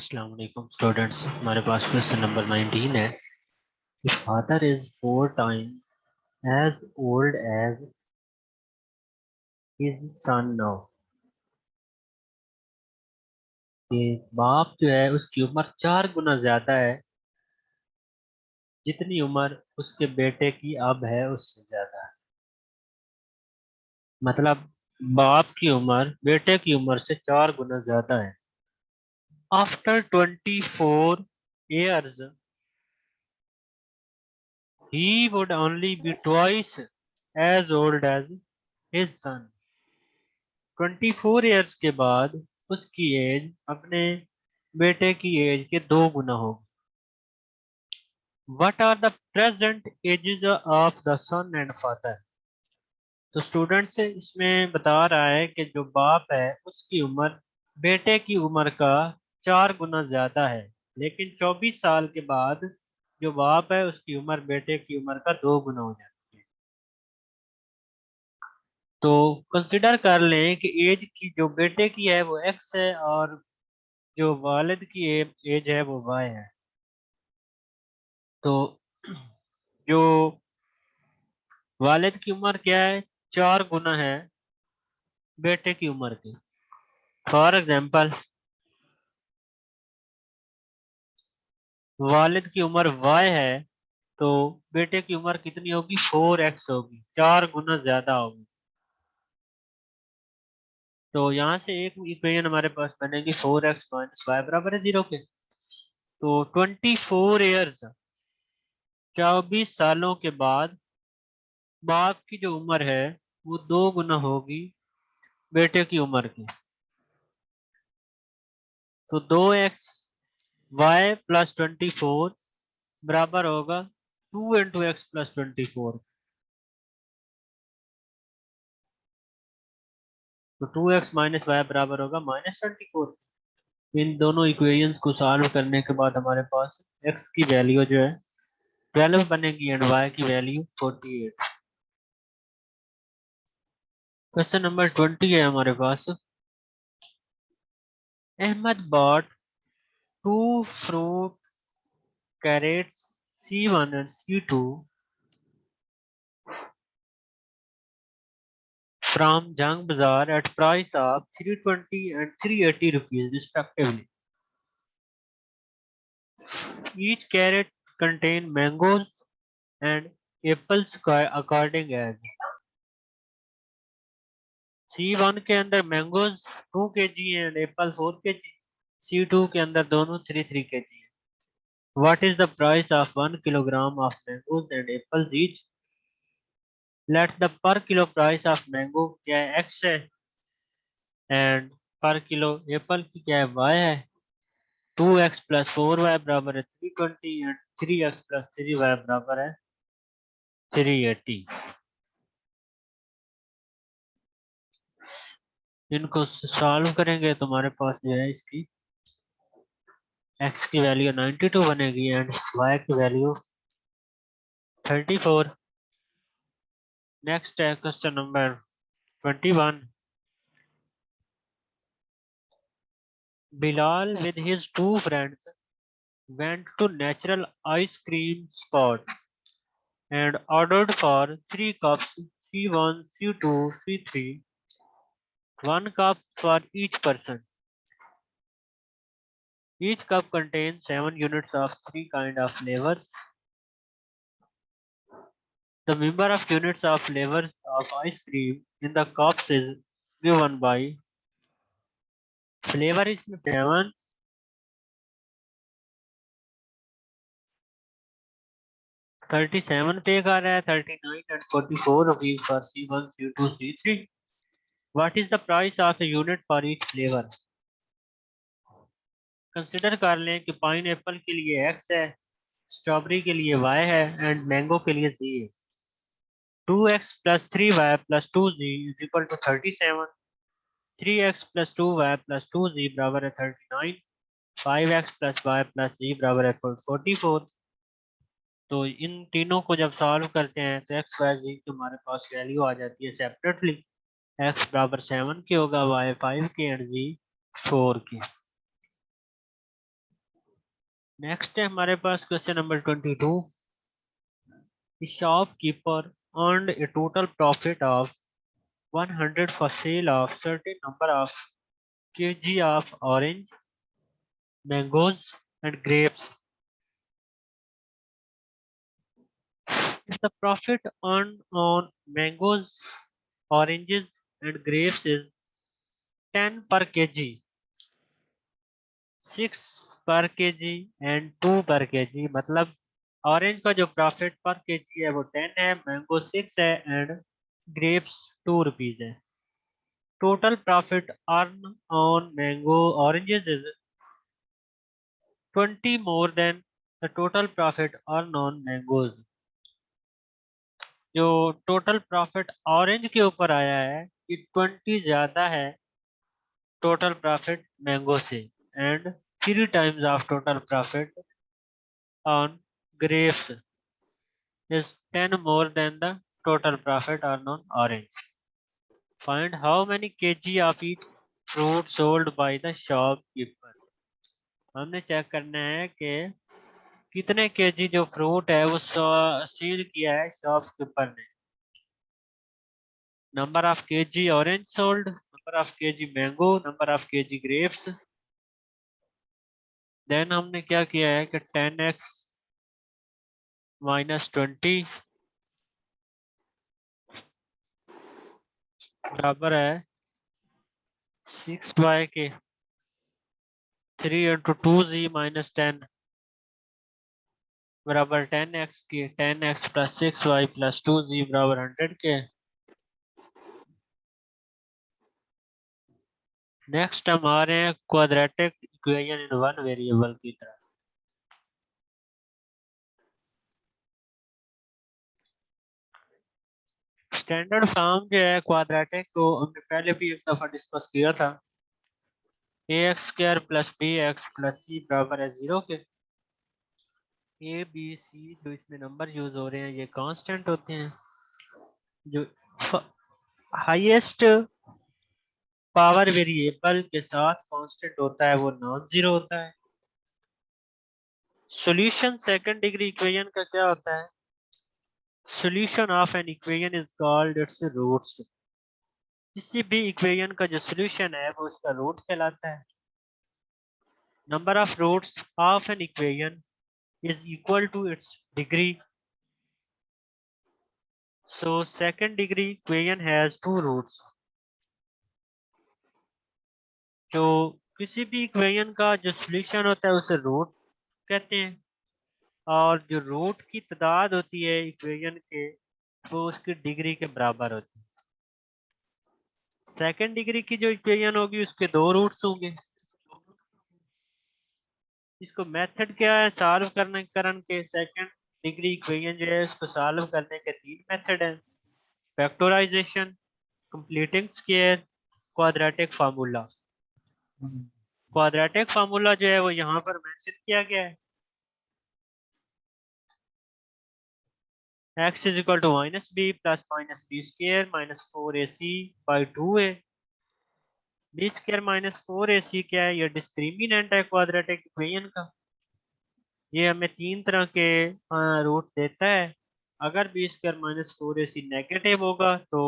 अस्सलाम वालेकुम स्टूडेंट्स, हमारे पास क्वेश्चन नंबर 19 है। If father is 4 times as old as his son now, कि बाप जो है उसकी उम्र 4 गुना ज्यादा है जितनी उम्र उसके बेटे की अब है उससे ज्यादा है। मतलब बाप की उम्र बेटे की उम्र से 4 गुना ज्यादा है। After 24 years he would only be twice as old as his son। 24 years के बाद उसकी एज अपने बेटे की एज के 2 गुना होगी। What are the present ages of the son and father? तो स्टूडेंट से इसमें बता रहा है कि जो बाप है उसकी उम्र बेटे की उम्र का 4 गुना ज्यादा है, लेकिन 24 साल के बाद जो बाप है उसकी उम्र बेटे की उम्र का 2 गुना हो जाती है। तो कंसिडर कर लें कि एज की जो बेटे की है वो एक्स है और जो वालिद की एज है वो वाई है। तो जो वालिद की उम्र क्या है, 4 गुना है बेटे की उम्र की। फॉर एग्जाम्पल वालिद की उम्र वाई है तो बेटे की उम्र कितनी होगी, 4x होगी, 4 गुना ज्यादा होगी। तो यहाँ से एक इक्वेशन हमारे पास बनेगी 4x - y बराबर है 0 के। तो 24 years 24 सालों के बाद बाप की जो उम्र है वो 2 गुना होगी बेटे की उम्र की। तो 2x y + 24 बराबर होगा 2 × x + 24। तो 2x - y बराबर होगा -24। इन दोनों इक्वेशंस को सॉल्व करने के बाद हमारे पास x की वैल्यू जो है 12 बनेगी एंड y की वैल्यू 48। क्वेश्चन नंबर 20 है हमारे पास। Ahmad bought 2 fruit carrots C1 and C2 from Jang Bazaar at price of 320 and 380 rupees respectively. Each carrot contain mangoes and apples according as C1 के अंदर mangoes 2 kg and Apple 4 kg, C2 के अंदर दोनों 3 kg है। What is the price of 1 kilogram of mangoes and apples each? Let the per kilo price of mango क्या है x है and पर किलो एप्पल की क्या है y है। 2x + 4y बराबर है 320 एंड 3x + 3y बराबर है 380। इनको सॉल्व करेंगे तो हमारे पास जो है इसकी x की वैल्यू 92 बनेगी एंड y की वैल्यू 34। नेक्स्ट है question number 21। Bilal with his 2 friends went to natural ice cream spot and ordered for 3 cups C1, C2, C3, 1 cup for each person. Each cup contains 7 units of 3 kind of flavors. The number of units of flavors of ice cream in the cups is given by flavor is 7, 37 पे कर रहा है 39 and 44 rupees for C1, C2, C3. What is the price of a unit for each flavor? Consider कर लें कि pine Apple के लिए x है, स्ट्रॉबेरी के लिए y है एंड मैंगो के लिए z है। 2x + 3y + 2z = 37। 3x + 2y + 2z बराबर है 39। 5x + y + z बराबर है 44। तो इन तीनों को जब सॉल्व करते हैं तो x y z की हमारे पास वैल्यू आ जाती है सेपरेटली। x बराबर 7 के होगा, y 5 के एंड z 4 के। नेक्स्ट है हमारे पास question number 22। The shopkeeper earned a total profit of 100 for sale of certain number of kg of orange, mangoes and grapes. If the profit earned on mangoes, oranges and grapes is 10 per kg, 6 per kg and 2 per kg, मतलब orange का जो profit पर KG है वो 10 है, mango 6 है and grapes 2 rupees है। Total profit earned on mango oranges is 20 more than the total profit earned on mangoes. जो टोटल प्रॉफिट ऑरेंज के ऊपर आया है ये 20 ज्यादा है टोटल प्रॉफिट मैंगो से and 3 times of total profit on grapes is 10 more than the total profit earned on orange. Find how many kg of each fruit sold by the shopkeeper. हमने check करना है कि कितने KG जो fruit है वो seal किया है शॉपकीपर ने। Number of KG orange sold, number of KG mango, number of KG grapes. Then हमने क्या किया है कि 10x माइनस 20 बराबर है 6y के 3 इंटू 2z माइनस 10 बराबर 10x के 10x plus 6y plus 2z बराबर 100 के। नेक्स्ट हम आ रहे हैं quadratic equation in one variable की तरफ। स्टैंडर्ड फॉर्म जो है क्वाड्रेटिक को हमने पहले भी एक दफा डिस्कस किया था। ax² plus bx plus c बराबर है 0 के। a b c जो इसमें नंबर यूज हो रहे हैं ये कांस्टेंट होते हैं। जो हाईएस्ट पावर वेरिएबल के साथ कांस्टेंट होता है वो नॉन जीरो होता है। सॉल्यूशन सेकंड डिग्री इक्वेशन का क्या होता है? Solution of an equation is called its roots. किसी भी इक्वेशन का जो सॉल्यूशन है वो उसका रूट कहलाता है। Number of roots of an equation is equal to its degree. So second degree equation has two roots. जो किसी भी इक्वेशन का जो सॉल्यूशन होता है उसे रूट कहते हैं और जो रूट की तादाद होती है इक्वेशन के वो उसकी डिग्री के बराबर होती है। सेकंड डिग्री की जो इक्वेशन होगी उसके दो रूट्स होंगे। इसको मेथड क्या है सॉल्व करने के सेकंड डिग्री इक्वेशन जो है उसको सॉल्व करने के तीन मेथड हैं। Factorisation, completing square, quadratic formula. Quadratic formula जो है वो यहाँ पर मेंशन किया गया है। x is equal to minus b plus minus b square minus 4ac by 2a। B square minus 4ac क्या है? ये डिस्क्रिमिनेंट है क्वाड्रेटिक इक्वेशन का। ये हमें तीन तरह के रूट देता है। अगर B square minus 4ac negative होगा तो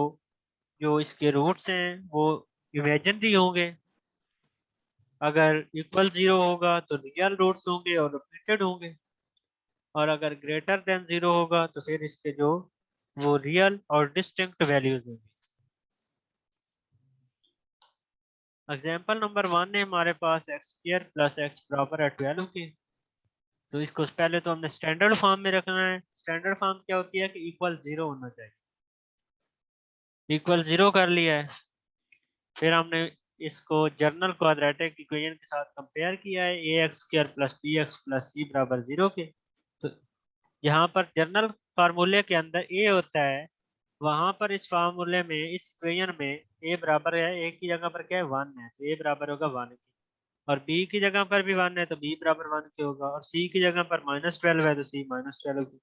जो इसके रूट्स हैं वो इमेजिनरी होंगे। अगर इक्वल 0 होगा तो रियल रूट्स होंगे और रिपीटेड होंगे और अगर ग्रेटर देन 0 होगा तो फिर इसके जो वो रियल और डिस्टिंक्ट वैल्यूज होंगी। एग्जाम्पल नंबर 1 है हमारे पास x² प्लस x बराबर है 12 के। तो इसको पहले तो हमने स्टैंडर्ड फॉर्म में रखना है। स्टैंडर्ड फॉर्म क्या होती है कि इक्वल 0 होना चाहिए। इक्वल 0 कर लिया है। फिर हमने इसको जर्नल क्वाड्रेटिक इक्वेशन के साथ कंपेयर किया है ax² plus bx plus c बराबर 0 के। तो यहाँ पर जर्नल फार्मूले के अंदर a होता है, वहां पर इस फार्मूले में इस इक्वेशन में a बराबर है, a की जगह पर क्या है 1 है तो a बराबर होगा 1 की, और b की जगह पर भी 1 है तो b बराबर 1 के होगा, और c की जगह पर -12 है तो c -12 की।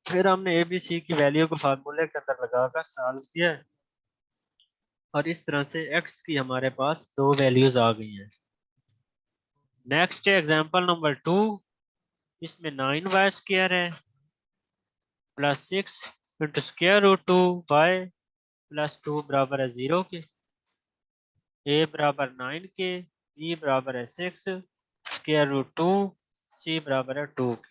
फिर हमने a b c की वैल्यू को फार्मूले के अंदर लगाकर सॉल्व किया है और इस तरह से x की हमारे पास दो वैल्यूज आ गई हैं। नेक्स्ट एग्जांपल नंबर 2, इसमें 9y स्क्वायर है plus 6 into square root 2y plus 2 बराबर है 0 के, a बराबर 9 के, b बराबर है 6 स्क्वायर रूट 2, c बराबर है 2 के।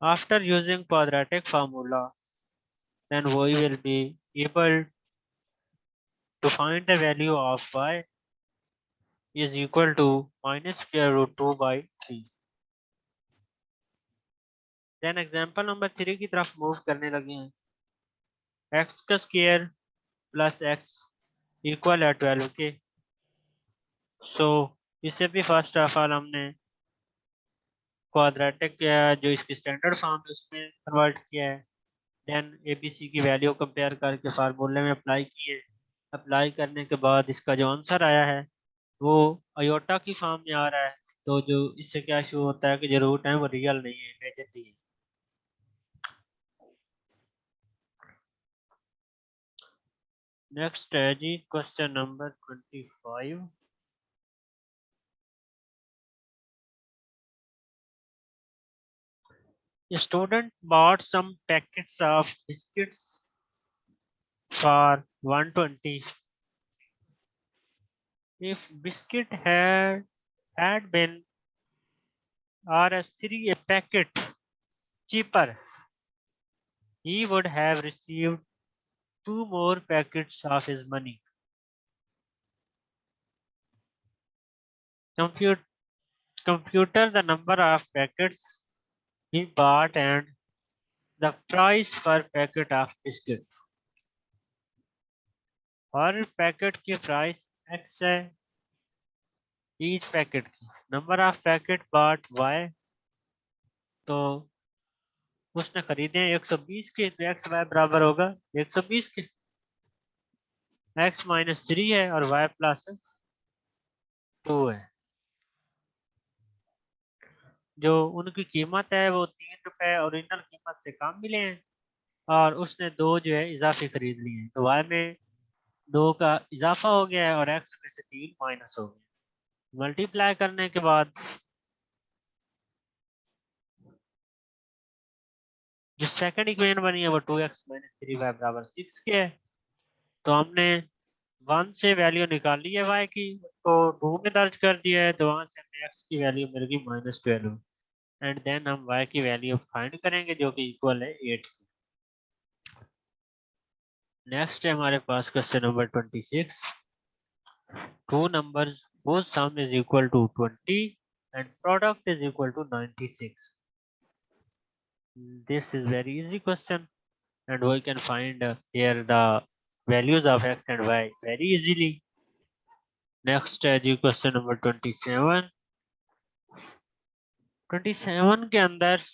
After using quadratic formula, then we will be able to find the value of y is equal to minus square root 2 by 3. Then example number 3 की तरफ मूव करने लगे हैं। x का स्क्वायर प्लस x इक्वल है 12 के। सो इसे भी फर्स्ट ऑफ ऑल हमने क्वाड्रेटिक जो इसकी स्टैंडर्ड फॉर्म है उसमें कन्वर्ट किया है। देन ABC की वैल्यू कंपेयर करके फार्मूले में अप्लाई किए। अप्लाई करने के बाद इसका जो आंसर आया है वो अयोटा की फॉर्म में आ रहा है। तो जो इससे क्या शो होता है कि जो रूट है वो रियल नहीं है, इमेजिनरी है। नेक्स्ट है जी question number 25। A student bought some packets of biscuits for 120. If biscuit had been Rs3 a packet cheaper, he would have received 2 more packets of his money. Compute computer the number of packets he bought and the price per packet of biscuit. हर packet की price x है, each packet की number of packet bought y, तो उसने खरीदे 120 के, तो x y बराबर होगा 120 के। x माइनस 3 है और y प्लस 2 है। जो उनकी कीमत है वो 3 रुपए ओरिजिनल कीमत से कम मिले हैं और उसने 2 जो है इजाफी खरीद लिए हैं। तो y में 2 का इजाफा हो गया है और x में से 3 माइनस हो गया। मल्टीप्लाई करने के बाद जो सेकंड इक्वेशन बनी है वो 2x माइनस 3y बराबर 6 के है। तो हमने 1 से वैल्यू निकाली है y की, उसको 2 में दर्ज कर दिया है, तो वहां से हमें x की वैल्यू मिल गई -12 एंड देन हम y की वैल्यू फाइंड करेंगे जो कि इक्वल है 8 की। नेक्स्ट है हमारे पास question number 26। Two numbers whose sum is equal to 20 and product is equal to 96. This is very easy question and we can find here the values of x and y very easily. Next है जी question number 27। 27 के अंदर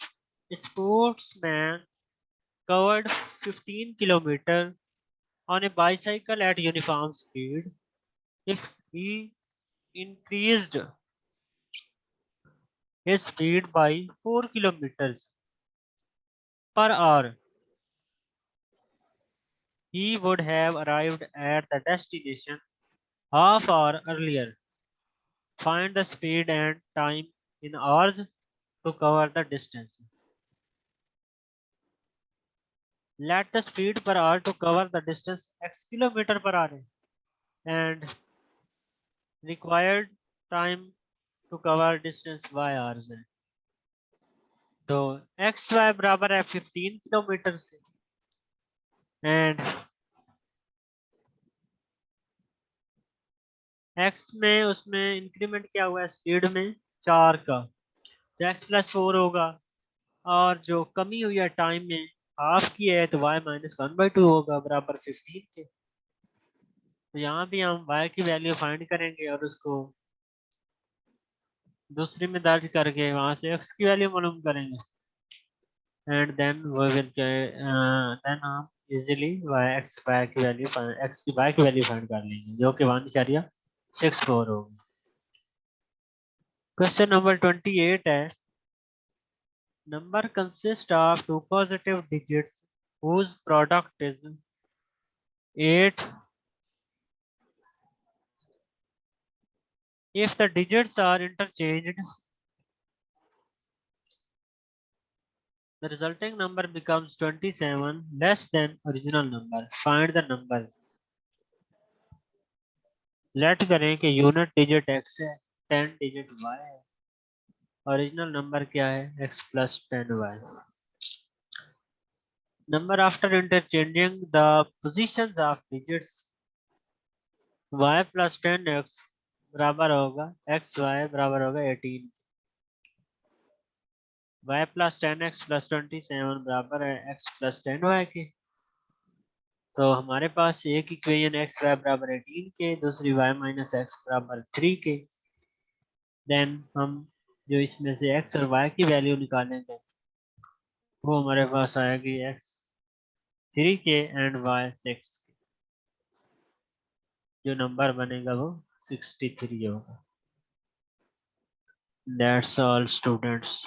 sportsman covered 15 kilometer on a bicycle at uniform speed. If he increased his speed by 4 kilometers per hour, he would have arrived at the destination half hour earlier. Find the speed and time in hours to cover the distance. Let the speed per hour to cover the distance x kilometer per hour and required time to cover distance y hours है। तो x Y बराबर है 15 kilometre and x में उसमें increment क्या हुआ है speed में 4 का, तो एक्स प्लस 4 होगा और जो कमी हुई है टाइम में हाफ की है तो वाई माइनस 1/2 होगा बराबर 15 के। तो यहाँ भी हम y की वैल्यू फाइंड करेंगे और उसको दूसरी में दर्ज करके वहां से x की वैल्यू मालूम करेंगे and then we will then हम इजीली x की वैल्यू फाइंड कर लेंगे जो कि 1.64 होगी। क्वेश्चन नंबर 28 है number consist of two positive digits whose product is 8 If the digits are interchanged, the resulting number becomes 27 less than original number. Find the number. Let करें कि unit digit x है 10 digit y है original number क्या है x plus 10y. Number after interchanging the positions of digits y plus 10x बराबर होगा xy बराबर होगा 18. y plus 10x plus 27 बराबर है x plus 10y के. तो हमारे पास एक इक्वेशन एक्स वाई बराबर 18 के, दूसरी y माइनस एक्स बराबर 3 के. देन हम जो इसमें से x और y की वैल्यू निकालेंगे वो हमारे पास आएगी x 3 के एंड y 6 के. जो नंबर बनेगा वो 63 होगा. That's all students.